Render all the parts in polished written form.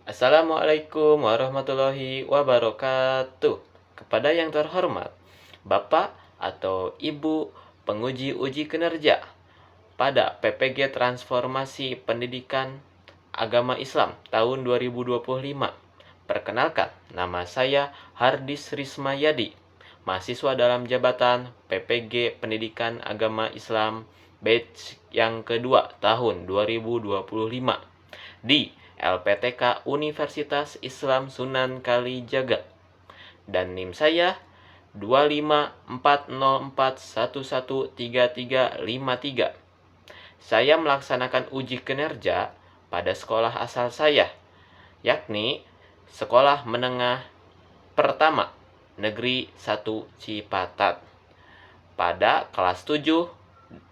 Assalamualaikum warahmatullahi wabarakatuh. Kepada yang terhormat, Bapak atau Ibu penguji uji kinerja pada PPG Transformasi Pendidikan Agama Islam tahun 2025. Perkenalkan, nama saya Hardis Rismayadi, mahasiswa dalam jabatan PPG Pendidikan Agama Islam batch yang kedua tahun 2025 di LPTK Universitas Islam Sunan Kalijaga, dan NIM saya 25404113353. Saya melaksanakan uji kinerja pada sekolah asal saya, yakni Sekolah Menengah Pertama Negeri 1 Cipatat, pada kelas 7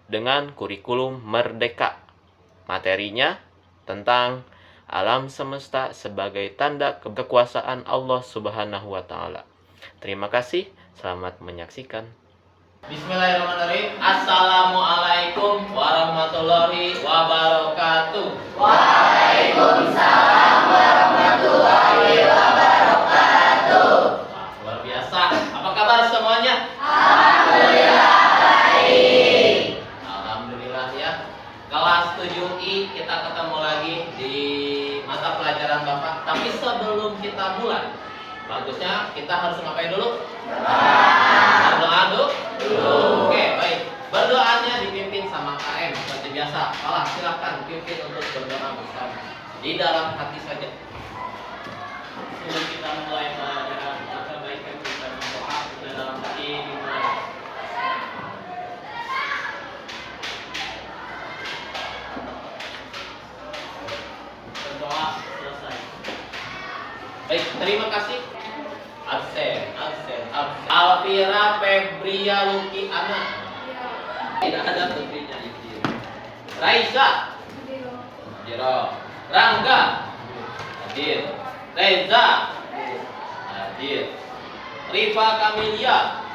dengan kurikulum Merdeka. Materinya tentang alam semesta sebagai tanda kekuasaan Allah Subhanahu wa Ta'ala. Terima kasih, selamat menyaksikan. Bismillahirrahmanirrahim. Assalamualaikum warahmatullahi wabarakatuh. Waalaikumsalam warahmatullahi wabarakatuh. Luar biasa. Apa kabar semuanya? Alhamdulillah baik. Alhamdulillah ya. Kelas 7I kita ketemu lagi di mata pelajaran Bapak. Tapi sebelum kita mulai, bagusnya kita harus ngapain dulu? Berdoa dulu. Oke, baik. Berdoanya dipimpin sama KM seperti biasa. Salah, silahkan pimpin untuk berdoa bersama di dalam hati saja. Sebelum kita mulai pelajaran, maka baiknya kita berdoa di dalam hati dimulai. Berdoa selesai. Baik, terima kasih. Absen. Alvira Febria Luki Ana. Tidak ada putrinya itu. Raisa. Jiro. Rangga. Hadir. Reza. Hadir. Rifa Kamilia.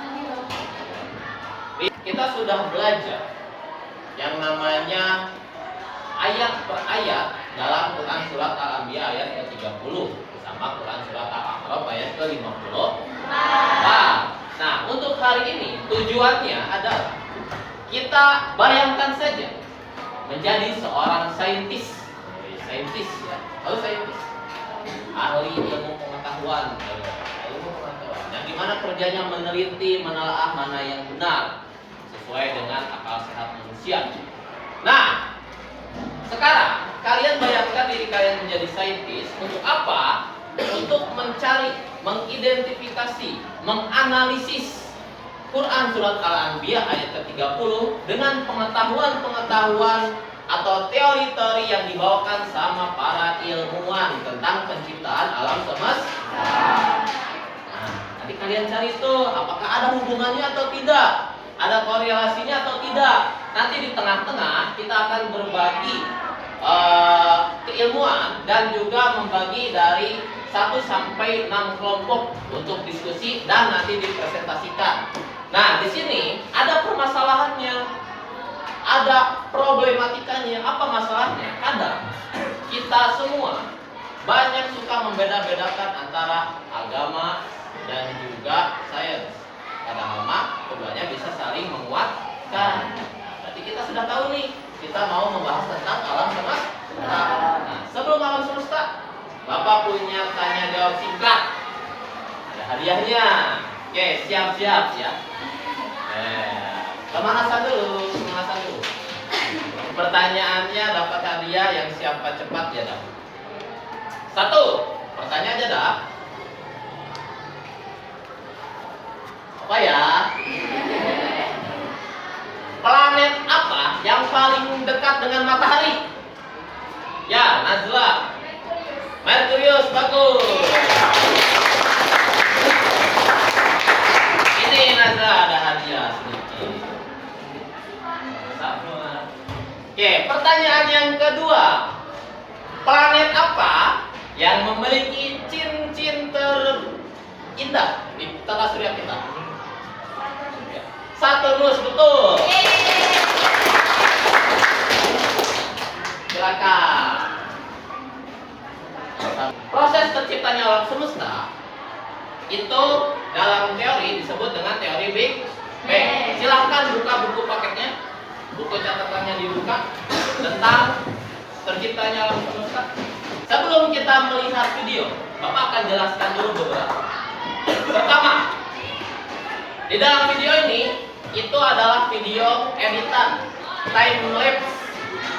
Kita sudah belajar yang namanya ayat per ayat dalam Quran Surat Al-Anbiya ayat ke-30 sama Quran Surat Al-A'raf ayat ke-50. Nah, untuk hari ini tujuannya adalah kita bayangkan saja menjadi seorang saintis ya. Tahu saintis? Ahli ilmu pengetahuan. Yang dimana kerjanya meneliti, menelaah mana yang benar sesuai dengan akal sehat manusia. Nah, sekarang kalian bayangkan diri kalian menjadi saintis untuk apa? Untuk mencari, mengidentifikasi, menganalisis Quran Surat Al-Anbiya ayat ke-30 dengan pengetahuan-pengetahuan atau teori-teori yang dibawakan sama para ilmuwan tentang penciptaan alam semesta. Nah, nanti kalian cari tuh apakah ada hubungannya atau tidak, ada korelasinya atau tidak. Nanti di tengah-tengah kita akan berbagi keilmuan dan juga membagi dari 1 sampai 6 kelompok untuk diskusi dan nanti dipresentasikan. Nah, di sini ada permasalahannya, ada problematikanya. Apa masalahnya? Kadang kita semua banyak suka membeda-bedakan antara agama dan juga sains. Padahal keduanya bisa saling menguatkan. Berarti kita sudah tahu nih, kita mau membahas tentang alam semesta. Nah, sebelum alam semesta, Bapak punya tanya jawab singkat. Ada hadiahnya. Oke, siap-siap ya. Pemanasan dulu. Pertanyaannya dapat hadiah, yang siapa cepat ya dapat. 1, pertanyaan aja dah. Apa ya? Planet apa yang paling dekat dengan matahari? Ya, Nazla. Merkurius, bagus. Ini Nazla ada hadiah sedikit. Oke, pertanyaan yang kedua. Planet apa yang memiliki cincin terindah di tata surya kita? Saturnus, betul. Silakan. terciptanya alam semesta itu dalam teori disebut dengan teori Big Bang. Silahkan buka buku paketnya, buku catatannya dibuka tentang terciptanya alam semesta. Sebelum kita melihat video, Bapak akan jelaskan dulu beberapa. Pertama, di dalam video ini itu adalah video editan time lapse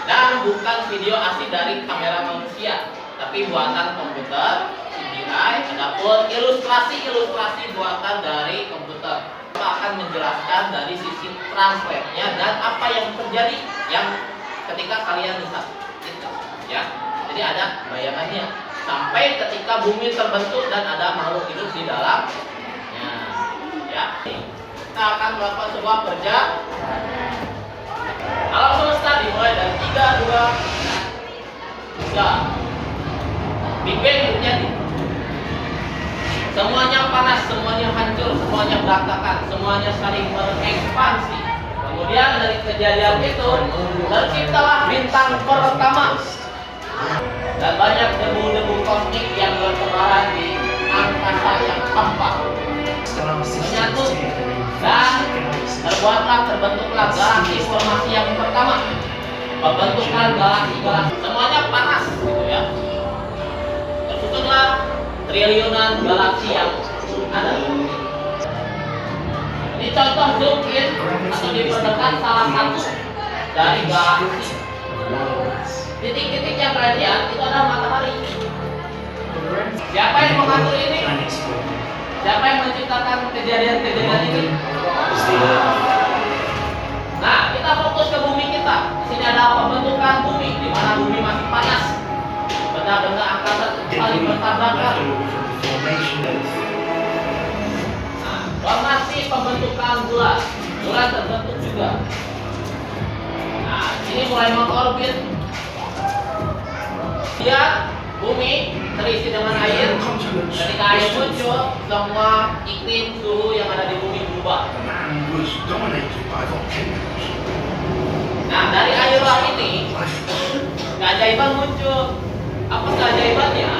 dan bukan video asli dari kamera manusia, tapi buatan komputer, CGI, adapun ilustrasi buatan dari komputer. Kita akan menjelaskan dari sisi translate-nya dan apa yang terjadi yang ketika kalian lihat itu, ya. Jadi ada bayangannya sampai ketika bumi terbentuk dan ada makhluk hidup di dalamnya, ya. Kita akan melakukan sebuah perjalanan. Alam semesta dimulai dari 3, 2, 3. Big Bang terjadi. Semuanya panas, semuanya hancur, semuanya berantakan, semuanya saling berekspansi. Kemudian dari kejadian itu terciptalah bintang pertama dan banyak debu-debu kosmik yang bertebaran di angkasa yang tampak menyatu dan terbentuklah galaksi formasi yang pertama. Pembentukan galaksi semuanya panas, gitu ya. Tersusunlah triliunan galaksi yang ada. Ini contoh zoom in atau diperdekat salah satu dari galaksi. Titik-titik yang kalian lihat itu adalah matahari. Siapa yang mengatur ini? Siapa yang menciptakan kejadian-kejadian ini? Nah, kita fokus ke bumi kita. Di sini ada pembentukan bumi, di mana bumi masih panas. Benda-benda angkasa saling bertabrakan. Nah, formasi pembentukan bulan. Bulan terbentuk juga. Nah, ini mulai mengorbit. Lihat, bumi terisi dengan air. Ketika air muncul, semua iklim suhu yang ada di bumi berubah. Nah, dari air ini keajaiban muncul. Apa keajaibannya?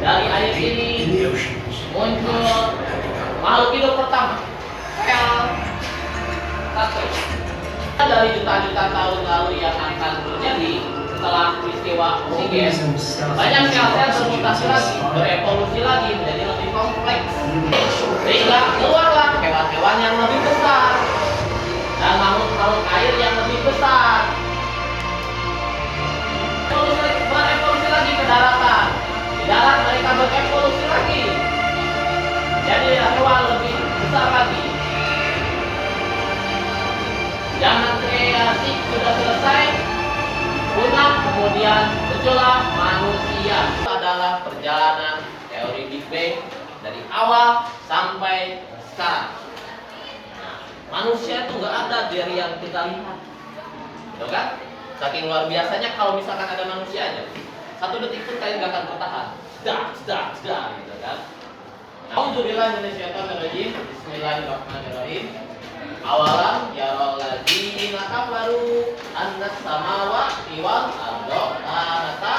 Dari air ini muncul makhluk hidup pertama, sel satu. Dari juta-juta tahun lalu yang akan terjadi setelah peristiwa oksigen, banyak sel-sel bermutasi lagi, berevolusi lagi menjadi lebih kompleks, sehingga keluarlah hewan-hewan yang lebih besar dan makhluk-makhluk air yang lebih besar. Berevolusi lagi ke daratan, di darat mereka berevolusi lagi, jadi hewan lebih besar lagi. Zaman kreasi sudah selesai, punah, kemudian muncullah manusia. Itu adalah perjalanan teori Big Bang dari awal sampai sekarang. Nah, manusia itu nggak ada dari yang kita lihat, betul kan? Saking luar biasanya kalau misalkan ada manusia aja, 1 detik pun kalian nggak akan bertahan. Dah, gitu kan? Alhamdulillah, Bismillahirrahmanirrahim. Awalam yarol ladzina kafaru annas samawati wal arda kanata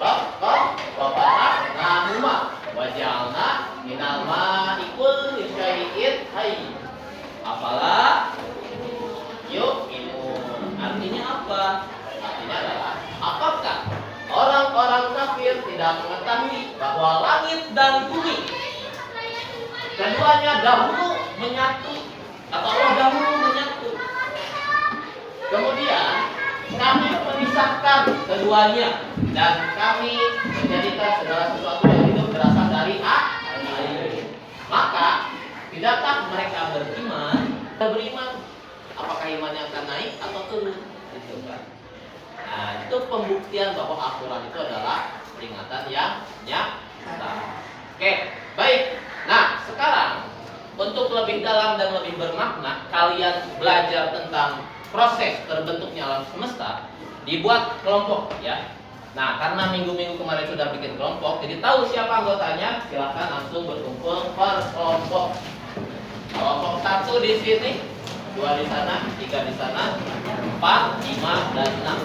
raqqan wa fatahna wa ja'alna minal ma'i kulli syai'in hayy. Afala yu'minun. Artinya apa? Artinya adalah, apakah orang-orang kafir tidak mengetahui bahwa langit dan bumi keduanya dahulu menyatu, atau Allah dahulu menyatu. Kemudian kami memisahkan keduanya dan kami menjadikan segala sesuatu yang hidup berasal dari air. Maka tidakkah mereka beriman? Apakah imannya akan naik atau turun? Gitu kan? Nah, itu pembuktian bahwa Al-Quran itu adalah peringatan yang nyata. Oke, baik. Nah, sekarang untuk lebih dalam dan lebih bermakna, kalian belajar tentang proses terbentuknya alam semesta, dibuat kelompok, ya. Nah, karena minggu-minggu kemarin sudah bikin kelompok, jadi tahu siapa anggotanya, silahkan langsung berkumpul per kelompok. Kelompok 1 di sini, 2 di sana, 3 di sana, 4, 5, dan 6.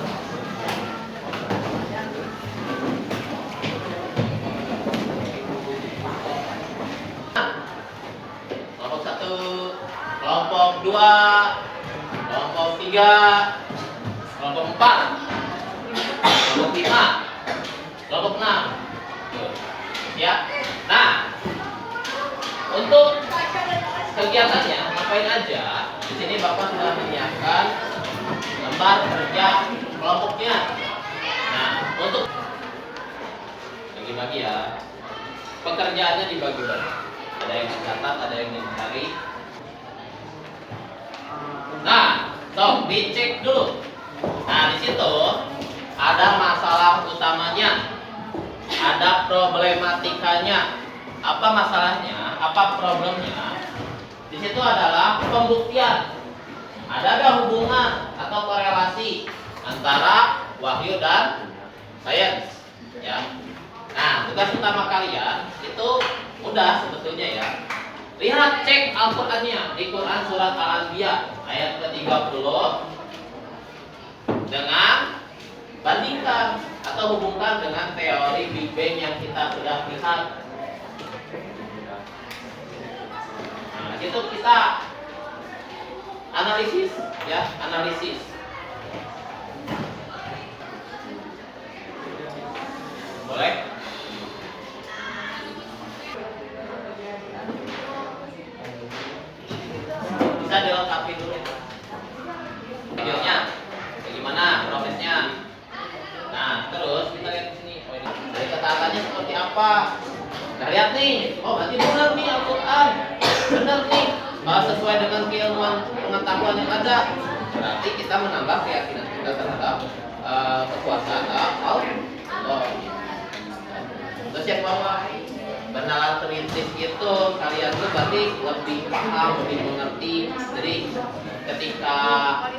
kelompok 4, kelompok 5, kelompok 6. Tuh. Ya. Nah, untuk kegiatannya ngapain aja? Di sini Bapak sudah menyiapkan lembar kerja kelompoknya. Nah, untuk bagi-bagi ya. Pekerjaannya dibagi-bagi. Ada yang mencatat, ada yang mencari. Nah, dicek dulu. Nah, di situ ada masalah utamanya, ada problematikanya. Apa masalahnya? Apa problemnya? Di situ adalah pembuktian. Adakah hubungan atau korelasi antara wahyu dan sains? Ya. Nah, tugas utama kalian itu mudah sebetulnya ya. Lihat, cek Al-Qur'annya di Quran surat Al-Anbiya ayat ke-30 dengan bandingkan atau hubungkan dengan teori Big Bang yang kita sudah lihat. Nah, itu kita analisis ya, analisis. Boleh? Bisa dilengkapi dulu videonya, bagaimana prosesnya. Nah, terus kita lihat di sini. Oh, ini dari ketaatannya seperti apa? Kita lihat nih. Oh, berarti benar nih Al-Quran. Benar nih. Sesuai dengan keilmuan pengetahuan yang ada. Berarti kita menambah keyakinan kita terhadap kekuasaan Allah. Terus yang bawah, bernalar kritis itu kalian tuh berarti lebih paham, lebih mengerti. Jadi ketika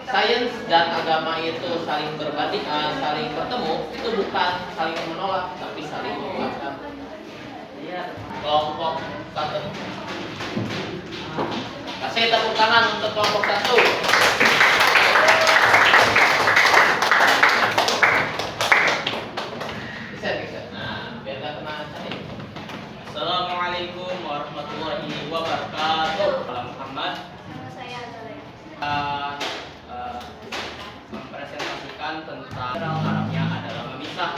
sains dan agama itu saling berbanding, saling bertemu, itu bukan saling menolak, tapi saling menguatkan. Kelompok 1. Kasih tepuk tangan untuk kelompok 1. Nah, biar gak kena cari. Assalamualaikum warahmatullahi wabarakatuh. Salam Muhammad. Nama saya Azalea. Mempresentasikan tentang Arabnya adalah memisah,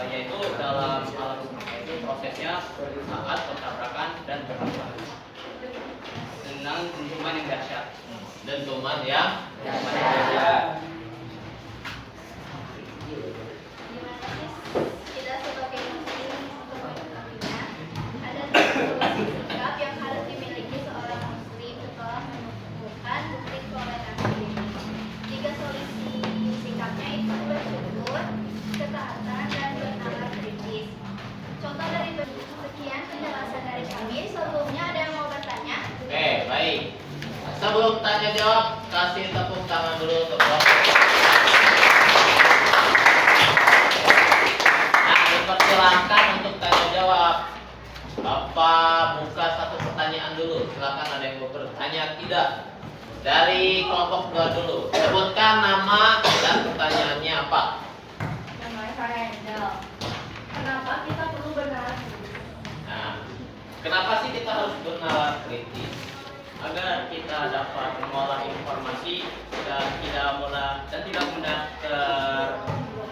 yaitu dalam alam itu prosesnya saat bertabrakan dan bertabrakan dengan dentuman yang dahsyat. Dentuman yang dahsyat. Kita sebagai muslim untuk mengetahuinya, ada 3 solusi sikap yang harus dimiliki seorang muslim setelah menemukan bukti toleransi. 3 solusi sikapnya itu bersyukur, ketaatan, dan bernalar kritis. Contoh dari sekian penjelasan dari kami. Sebelumnya ada yang mau bertanya? Oke, baik. Sebelum tanya jawab, kasih tepuk tangan dulu untuk kelompok. Nah, dipersilahkan untuk tanya jawab. Bapak buka satu pertanyaan dulu. Silakan, ada yang mau bertanya tidak? Dari kelompok 2 dulu. Sebutkan nama dan pertanyaannya apa? Nama saya Angel. Kenapa kita perlu bernalar kritis? Nah, kenapa sih kita harus bernalar kritis? Agar kita dapat mengolah informasi dan tidak mudah tertipu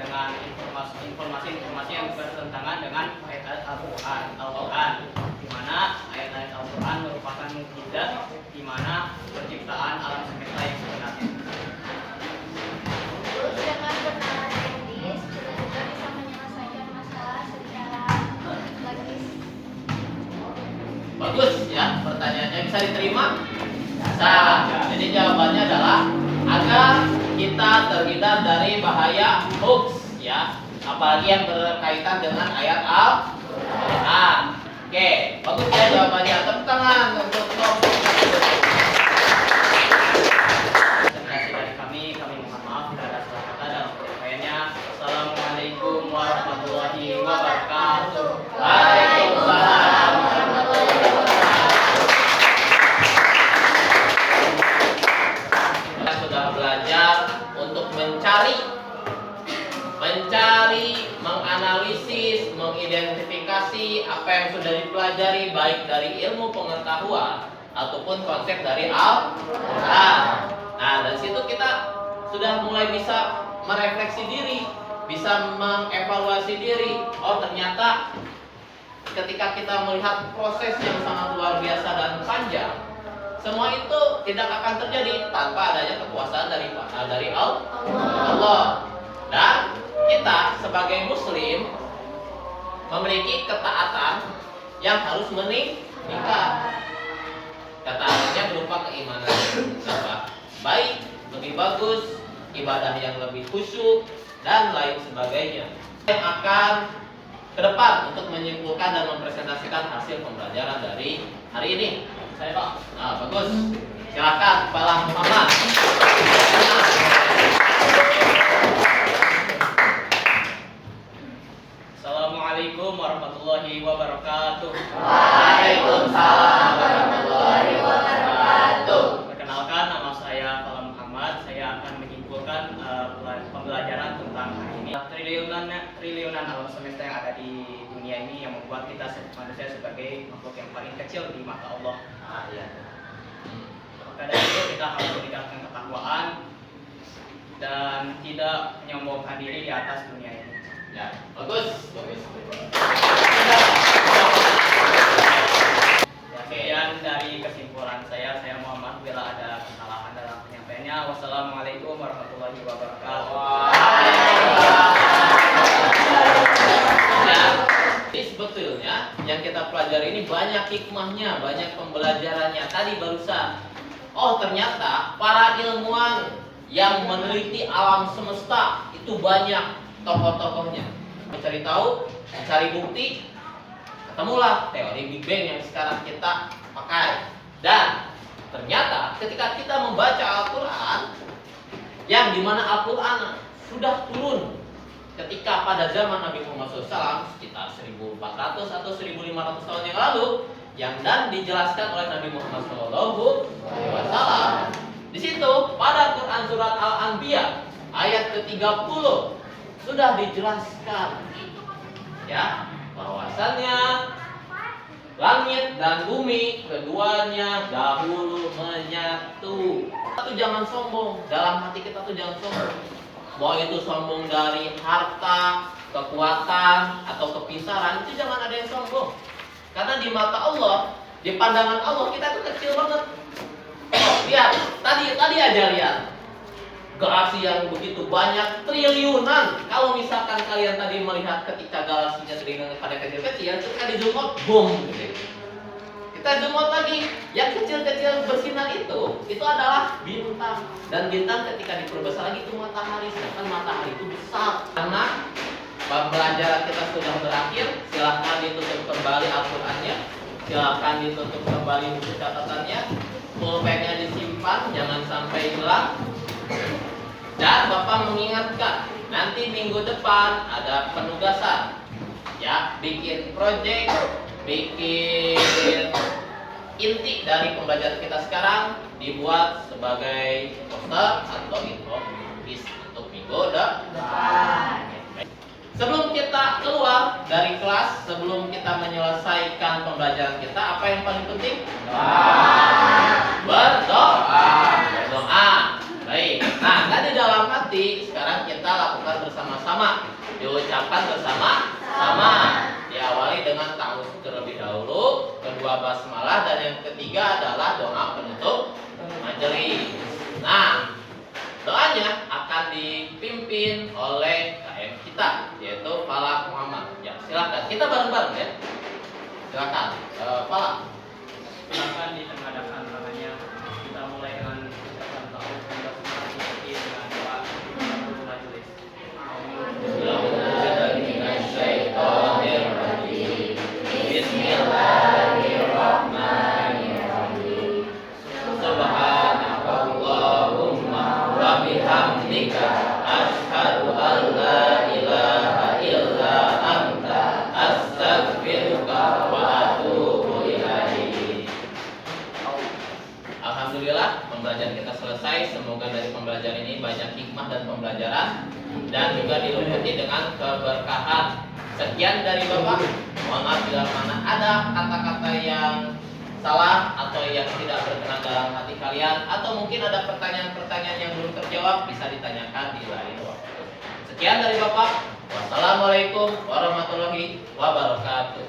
dengan informasi yang bertentangan dengan ayat-ayat Al-Quran, di mana ayat-ayat Al-Quran merupakan mukjizat di mana penciptaan alam semesta yang sebenarnya. Terus dengan bernalar kritis, kita juga bisa menyelesaikan masalah secara logis. Bagus ya, pertanyaannya bisa diterima? Bisa. Jadi jawabannya adalah agar kita terhindar dari bahaya hoax ya, apalagi yang berkaitan dengan ayat Al-Quran. Oke, bagus ya jawabannya. Tepuk tangan untuk kelompok. Presentasi dari kami mohon maaf bila ada salah kata dalam penyampaiannya. Assalamualaikum warahmatullahi wabarakatuh. Waalaikumsalam warahmatullahi wabarakatuh. Kita sudah belajar untuk mencari, menganalisis, mengidentifikasi apa yang sudah dipelajari baik dari ilmu pengetahuan ataupun konsep dari Al-Quran. Nah, dari situ kita sudah mulai bisa merefleksi diri, bisa mengevaluasi diri. Oh, ternyata ketika kita melihat proses yang sangat luar biasa dan panjang, semua itu tidak akan terjadi tanpa adanya kekuasaan dari Allah. Dan kita sebagai muslim memiliki ketaatan yang harus meningkat. Ketaatannya berupa keimanan baik, lebih bagus, ibadah yang lebih khusyuk, dan lain sebagainya. Yang akan ke depan untuk menyimpulkan dan mempresentasikan hasil pembelajaran dari hari ini. Saya Pak. Nah, bagus. Silakan Kepala Muhammad. Assalamualaikum warahmatullahi wabarakatuh. Waalaikumsalam warahmatullahi wabarakatuh. Perkenalkan, nama saya Kepala Muhammad. Saya akan menyimpulkan pembelajaran tentang hari ini. Triliunan alam semesta yang ada di dunia ini yang membuat kita manusia sebagai makhluk yang paling kecil di mata Allah. Maka dari itu kita harus meningkatkan ketakwaan dan tidak menyombongkan diri di atas dunia ini. Ya, bagus. Ya, sekian dari kesimpulan saya Muhammad. Bila ada kesalahan dalam penyampaiannya, wassalamualaikum warahmatullahi wabarakatuh. Jadi sebetulnya yang kita pelajari ini banyak hikmahnya, banyak pembelajarannya. Tadi barusan, oh ternyata para ilmuwan yang meneliti alam semesta itu banyak tokoh-tokohnya. Mencari tahu, mencari bukti, ketemulah teori Big Bang yang sekarang kita pakai. Dan ternyata ketika kita membaca Al-Quran, yang dimana Al-Quran sudah turun ketika pada zaman Nabi Muhammad SAW sekitar 1400 atau 1500 tahun yang lalu, yang dan dijelaskan oleh Nabi Muhammad SAW. Di situ pada Quran surat Al-Anbiya ayat ke-30 sudah dijelaskan, ya, bahwasannya langit dan bumi keduanya dahulu menyatu. Kita tuh jangan sombong, dalam hati kita tuh jangan sombong. Bahwa itu sombong dari harta, kekuatan, atau kepisaran, itu jangan ada yang sombong. Karena di mata Allah, di pandangan Allah kita tuh kecil banget. Oh, lihat, tadi aja lihat. Galaksi yang begitu banyak, triliunan. Kalau misalkan kalian tadi melihat ketika galaksinya triliunan pada kecil-kecil, ketika di zoom out, boom, gitu. Kita zoom out lagi, yang kecil-kecil bersinar itu adalah bintang. Dan bintang ketika diperbesar lagi itu matahari, sedangkan matahari itu besar. Karena pembelajaran kita sudah berakhir, silahkan ditutup kembali Al-Qurannya, silahkan ditutup kembali buku catatannya, pulpennya disimpan, jangan sampai hilang. Dan Bapak mengingatkan, nanti minggu depan ada penugasan, ya, bikin project, bikin inti dari pembelajaran kita sekarang, dibuat sebagai poster atau infografis untuk minggu depan. Sebelum kita keluar dari kelas, sebelum kita menyelesaikan pembelajaran kita, apa yang paling penting? Berdoa. Baik. Nah, tadi dalam hati, sekarang kita lakukan bersama-sama. Diucapkan bersama-sama. Diawali dengan ta'awudz terlebih dahulu, kedua basmalah, dan yang ketiga adalah doa penutup majelis. Nah, doanya akan dipimpin oleh KM kita, yaitu Kepala Muhammad. Ya, silakan. Kita bareng-bareng ya. Silakan. Kepala. Silakan ditengadahkan tangannya. Kita mulai dengan ucapan ta'awudz dan basmalah diikuti dengan doa penutup majelis. Bismillahirrahmanirrahim. Subhanakallahumma wa bihamdika asyhadu an la ilaha illa anta astaghfiruka wa atubu ilaik. Alhamdulillah, pembelajaran kita selesai. Semoga dari pembelajaran ini banyak hikmah dan pembelajaran, dan juga diliputi dengan keberkahan. Sekian dari Bapak. Mohon maaf bila mana ada kata-kata yang salah atau yang tidak berkenan dalam hati kalian, atau mungkin ada pertanyaan-pertanyaan yang belum terjawab, bisa ditanyakan di lain waktu. Sekian dari Bapak. Wassalamualaikum warahmatullahi wabarakatuh.